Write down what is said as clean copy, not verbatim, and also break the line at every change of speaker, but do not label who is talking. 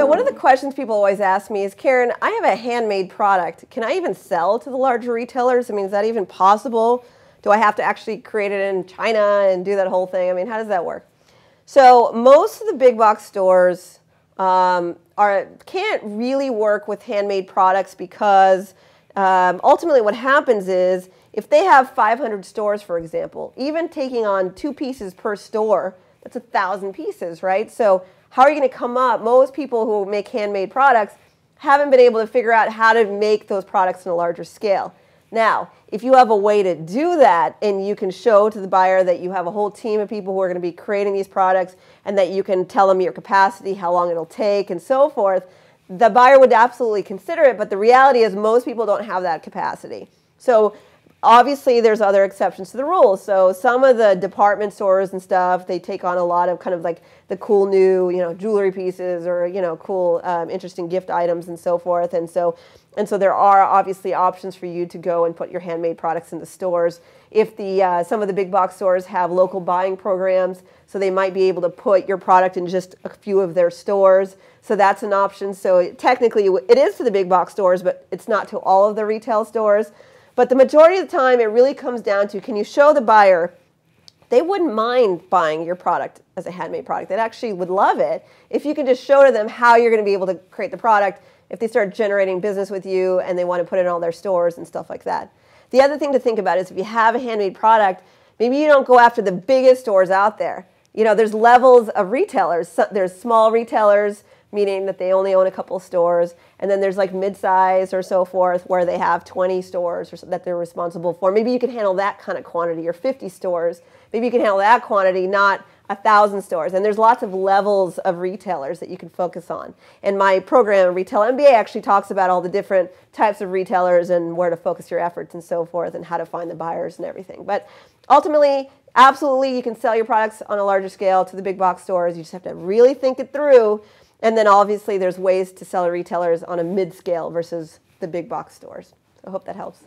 So one of the questions people always ask me is, Karen, I have a handmade product. Can I even sell to the larger retailers? I mean, is that even possible? Do I have to actually create it in China and do that whole thing? I mean, how does that work? So most of the big box stores can't really work with handmade products because ultimately what happens is if they have 500 stores, for example, even taking on 2 pieces per store, that's 1,000 pieces, right? So how are you going to come up? Most people who make handmade products haven't been able to figure out how to make those products on a larger scale. Now, if you have a way to do that and you can show to the buyer that you have a whole team of people who are going to be creating these products and that you can tell them your capacity, how long it'll take, and so forth, the buyer would absolutely consider it, but the reality is most people don't have that capacity. So obviously there's other exceptions to the rules. So some of the department stores and stuff, they take on a lot of kind of like the cool new, jewelry pieces or, cool, interesting gift items and so forth. And so there are obviously options for you to go and put your handmade products in the stores. If some of the big box stores have local buying programs, so they might be able to put your product in just a few of their stores. So that's an option. So technically it is to the big box stores, but it's not to all of the retail stores. But the majority of the time, it really comes down to, can you show the buyer they wouldn't mind buying your product as a handmade product. They actually would love it if you can just show to them how you're going to be able to create the product if they start generating business with you and they want to put it in all their stores and stuff like that. The other thing to think about is if you have a handmade product, maybe you don't go after the biggest stores out there. There's levels of retailers. There's small retailers, meaning that they only own a couple of stores. And then there's like mid-size or so forth where they have 20 stores or so that they're responsible for. Maybe you can handle that kind of quantity, or 50 stores. Maybe you can handle that quantity, not 1,000 stores. And there's lots of levels of retailers that you can focus on. And my program, Retail MBA, actually talks about all the different types of retailers and where to focus your efforts and so forth and how to find the buyers and everything. But ultimately, absolutely, you can sell your products on a larger scale to the big box stores. You just have to really think it through. And then obviously there's ways to sell to retailers on a mid-scale versus the big box stores. So I hope that helps.